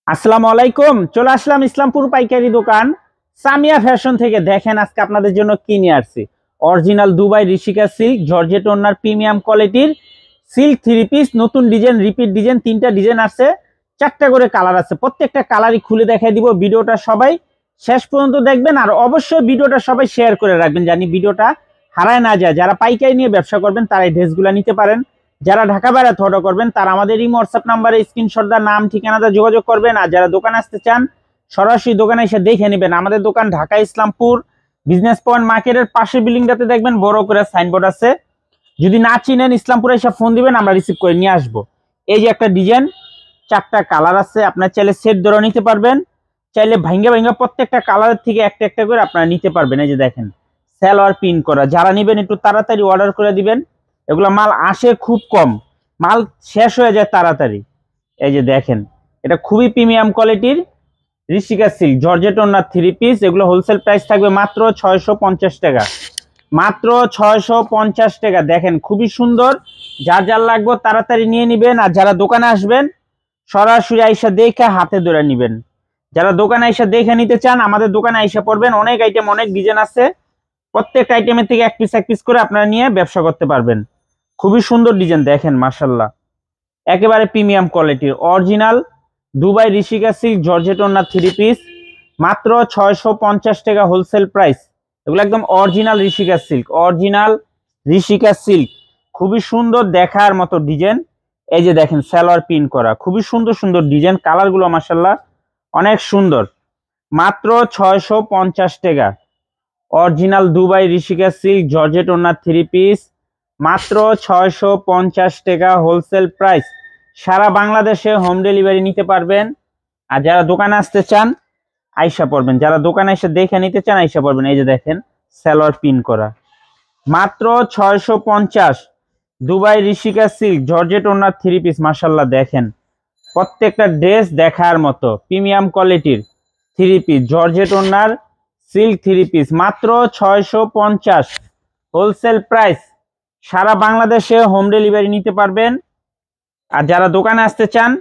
আসসালামু আলাইকুম। চলে আসলাম ইসলামপুর পাইকারি দোকান সামিয়া ফ্যাশন থেকে। দেখেন আজকে আপনাদের জন্য কি নিয়ে আসছি। Original Dubai Rishika silk georgette ওড়নার প্রিমিয়াম কোয়ালিটির সিল্ক থ্রি পিস, নতুন ডিজাইন, রিপিট ডিজাইন, তিনটা ডিজাইন আছে, চারটা করে কালার আছে। প্রত্যেকটা কালারই খুলে দেখাই দিব। ভিডিওটা সবাই শেষ পর্যন্ত দেখবেন আর অবশ্যই ভিডিওটা সবাই শেয়ার করে রাখবেন, জানি ভিডিওটা হারায় না যায়। যারা পাইকারি নিয়ে ব্যবসা করবেন তারা এই ড্রেসগুলো নিতে পারেন। যারা ঢাকা বাইরে অর্ডার করবেন তারা আমাদের এই হোয়াটসঅ্যাপ নাম্বারে স্ক্রিনশট দা নাম ঠিকানাটা যোগাযোগ করবেন। আর যারা দোকানে আসতে চান সরাসরি দোকানে এসে দেখে নেবেন। আমাদের দোকান ঢাকা ইসলামপুর বিজনেস পয়েন্ট মার্কেটের পাশের বিল্ডিংটাতে দেখবেন বড় করে সাইনবোর্ড আছে। যদি না চিনেন ইসলামপুরে এসে ফোন দিবেন, আমরা রিসিভ করে নিয়ে আসবো। এই যে একটা ডিজাইন, চারটা কালার আছে, আপনার চাইলে সেট ধরে নিতে পারবেন, চাইলে ভাঙ্গা ভাঙ্গা প্রত্যেকটা কালারের থেকে একটা একটা করে আপনারা নিতে পারবেন। এই যে দেখেন সালোয়ার পিন করা। যারা নেবেন একটু তাড়াতাড়ি অর্ডার করে দিবেন, এগুলো মাল আসে খুব কম, মাল শেষ হয়ে যায় তাড়াতাড়ি। এই যে দেখেন এটা খুবই প্রিমিয়াম কোয়ালিটির ঋষিকা সিল্ক জর্জেট ওড়না থ্রি পিস। এগুলো হোলসেল প্রাইস থাকবে মাত্র 650 টাকা, মাত্র 650 টাকা। দেখেন খুবই সুন্দর, যার যার লাগবে তাড়াতাড়ি নিয়ে নিবেন। আর যারা দোকানে আসবেন সরাসরি আইসা দেখে হাতে ধরে নিবেন। যারা দোকানে আইসা দেখে নিতে চান আমাদের দোকানে আইসা পড়বেন। অনেক আইটেম, অনেক ডিজাইন আছে, প্রত্যেকটা আইটেমের থেকে এক পিস করে আপনারা নিয়ে ব্যবসা করতে পারবেন। খুবই সুন্দর ডিজাইন দেখেন, মাশাল্লাহ, একেবারে প্রিমিয়াম কোয়ালিটির original Dubai Rishika silk georgette ওড়না থ্রি পিস, মাত্র 650 টাকা হোলসেল প্রাইস। এগুলো একদম original Rishika silk, original Rishika silk. খুবই সুন্দর দেখার মতো ডিজাইন। এই যে দেখেন সালোয়ার পিন করা, খুবই সুন্দর সুন্দর ডিজাইন, কালারগুলো মাশাল্লাহ অনেক সুন্দর। মাত্র 650 টাকা original Dubai Rishika silk georgette ওড়না থ্রি পিস, মাত্র 650 টাকা হোলসেল প্রাইস। সারা বাংলাদেশে হোম ডেলিভারি নিতে পারবেন। আর যারা দোকানে আসতে চান আইসা পড়বেন, যারা দোকানে এসে দেখে নিতে চান আইসা পড়বেন। এই যে দেখেন সালোয়ার পিন করা, মাত্র 650 দুবাই ঋষিকা সিল্ক জর্জেট ওড়না থ্রি পিস। মাশাল্লাহ দেখেন প্রত্যেকটা ড্রেস দেখার মতো প্রিমিয়াম কোয়ালিটির থ্রি পিস জর্জেট ওড়নার সিল্ক থ্রি পিস, মাত্র 650 হোলসেল প্রাইস। সারা বাংলাদেশে হোম ডেলিভারি নিতে পারবেন। আর যারা দোকানে আসতে চান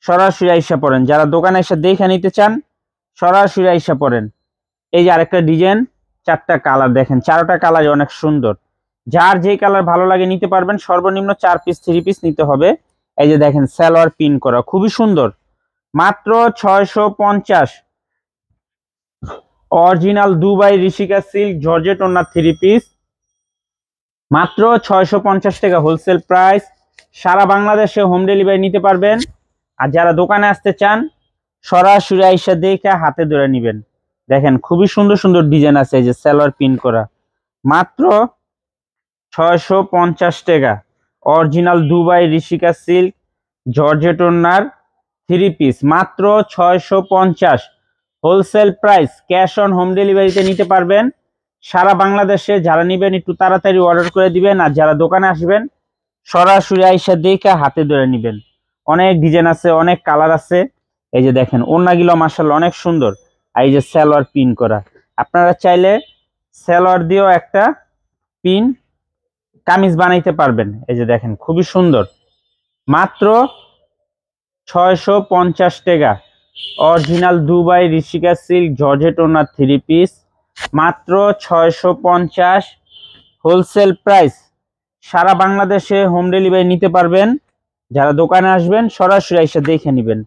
সরাসরি আইসা পড়েন, যারা দোকানে এসে দেখে নিতে চান সরাসরি আইসা পড়েন। এই যে আরেকটা ডিজাইন, চারটা কালার দেখেন, চারটা কালারই অনেক সুন্দর। যার যে কালার ভালো লাগে নিতে পারবেন। সর্বনিম্ন 4 পিস থ্রি পিস নিতে হবে। এই যে দেখেন সালোয়ার পিন করা, খুবই সুন্দর, মাত্র 650 original Dubai Rishika silk georgette ওড়না থ্রি পিস, মাত্র 650 টাকা হোলসেল প্রাইস। সারা বাংলাদেশে হোম ডেলিভারি নিতে পারবেন। আর যারা দোকানে আসতে চান সরাসরি আইসা দেখে হাতে ধরে নিবেন। দেখেন খুবই সুন্দর সুন্দর ডিজাইন আছে। এই যে সালোয়ার পিন করা, মাত্র 650 টাকা original Dubai Rishika silk georgette ওড়নার থ্রি পিস, মাত্র 650 wholesale price. Cash on home ডেলিভারিতে নিতে পারবেন সারা বাংলাদেশে। যারা নেবেন একটু তাড়াতাড়ি অর্ডার করে দিবেন। আর যারা দোকানে আসবেন সরাসরি আইসা দেখে হাতে ধরে নিবেন। অনেক ডিজাইন আছে, অনেক কালার আছে। এই যে দেখেন ওড়নাগুলো মাশাআল্লাহ অনেক সুন্দর। আর এই যে সালোয়ার পিন করা, আপনারা চাইলে সালোয়ার দিয়েও একটা পিন কামিজ বানাইতে পারবেন। এই যে দেখেন খুবই সুন্দর, মাত্র 650 টাকা original Dubai Rishika silk georgette ওড়না থ্রি পিস, মাত্র 650 হোলসেল প্রাইস। সারা বাংলাদেশে হোম ডেলিভারি নিতে পারবেন। যারা দোকানে আসবেন সরাসরি এসে দেখে নেবেন।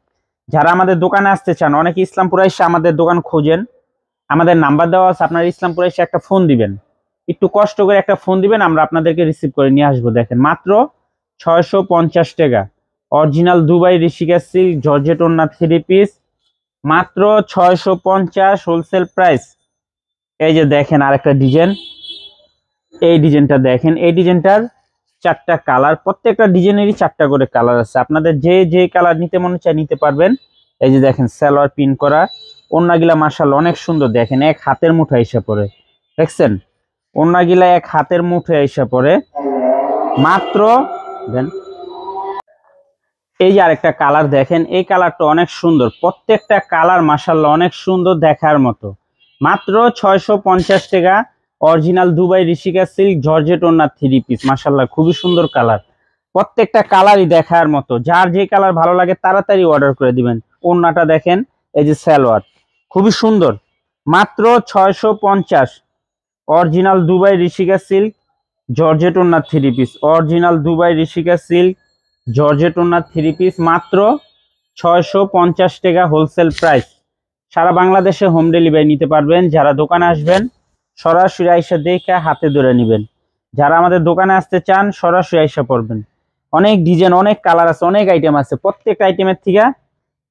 যারা আমাদের দোকানে আসতে চান, অনেকে ইসলামপুরে এসে আমাদের দোকান খোঁজেন, আমাদের নাম্বার দেওয়া আছে, আপনার ইসলামপুরে এসে একটা ফোন দিবেন, একটু কষ্ট করে একটা ফোন দিবেন, আমরা আপনাদেরকে রিসিভ করে নিয়ে আসবো। দেখেন মাত্র 650 টাকা original Dubai Rishika silk georgette ওড়না থ্রি পিস, মাত্র 650 হোলসেল প্রাইস। এই যে দেখেন আরেকটা ডিজাইন, এই ডিজাইনটা দেখেন, এই ডিজাইনটার চারটা কালার, প্রত্যেকটা ডিজাইনেরই চারটা করে কালার আছে। আপনাদের যে যে কালার নিতে মনে চায় নিতে পারবেন। এই যে দেখেন সালোয়ার পিন করা, ওড়নাগুলা মাশাআল্লাহ অনেক সুন্দর। দেখেন এক হাতের মুঠো এসে পড়ে, দেখছেন ওড়নাগুলা এক হাতের মুঠো এসে পড়ে, মাত্র দেন। এই যে আরেকটা কালার দেখেন, এই কালারটা অনেক সুন্দর, প্রত্যেকটা কালার মাশাআল্লাহ অনেক সুন্দর দেখার মতো। মাত্র 650 টাকা original Dubai Rishika silk georgette ওড়না থ্রি পিস, মাশাআল্লাহ খুবই সুন্দর কালার। প্রত্যেকটা কালারই দেখার মতো, যার যে কালার ভালো লাগে তাড়াতাড়ি অর্ডার করে দিবেন। ওড়নাটা দেখেন, এই যে সালোয়ার খুবই সুন্দর, মাত্র 650। Original Dubai Rishika silk georgette ওড়না 3 piece, original Dubai Rishika silk georgette ওড়না 3 পিস, মাত্র 650 টাকা হোলসেল প্রাইস। সারা বাংলাদেশে হোম ডেলিভারি নিতে পারবেন। যারা দোকানে আসবেন সরাসরি আইসা দেখে হাতে ধরে নেবেন। যারা আমাদের দোকানে আসতে চান সরাসরি আইসা পড়বেন। অনেক ডিজাইন, অনেক কালার আছে, অনেক আইটেম আছে। প্রত্যেকটা আইটেমের থেকে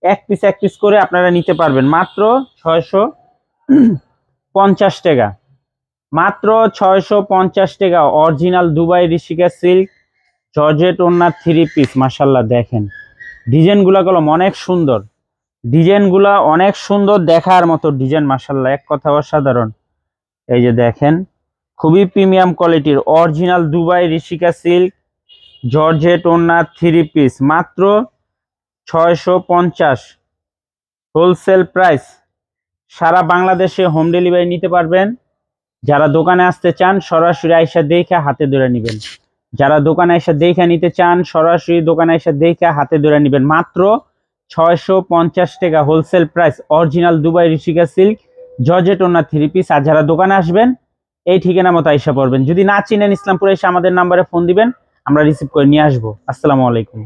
এক পিস করে আপনারা নিতে পারবেন মাত্র 650 টাকা। মাত্র 650 টাকা original Dubai Rishika silk georgette ওড়না 3 পিস। মাশাআল্লাহ দেখেন ডিজাইনগুলো অনেক সুন্দর, ডিজাইনগুলো অনেক সুন্দর, দেখার মতো ডিজাইন। মাশাআল্লাহ এক কথা অসাধারণ। এই যে দেখেন খুবই প্রিমিয়াম কোয়ালিটির original Dubai Rishika silk georgette ওড়না 3 পিস, মাত্র 650 হোলসেল প্রাইস। সারা বাংলাদেশে হোম ডেলিভারি নিতে পারবেন। যারা দোকানে আসতে চান সরাসরি আইসা দেখে হাতে ধরে নেবেন। যারা দোকানে এসে দেখে নিতে চান সরাসরি দোকানে এসে দেখে হাতে ধরে নেবেন। মাত্র 650 টাকা wholesale price original Dubai Rishika silk georgette ওড়না 3 পিস। আর যারা দোকানে আসবেন এই ঠিকানা মতো আইসা পড়বেন। যদি না চিনেন ইসলামপুরে এসে আমাদের নাম্বারে ফোন দিবেন, আমরা রিসিভ করে নিয়ে আসবো। আসসালামু আলাইকুম।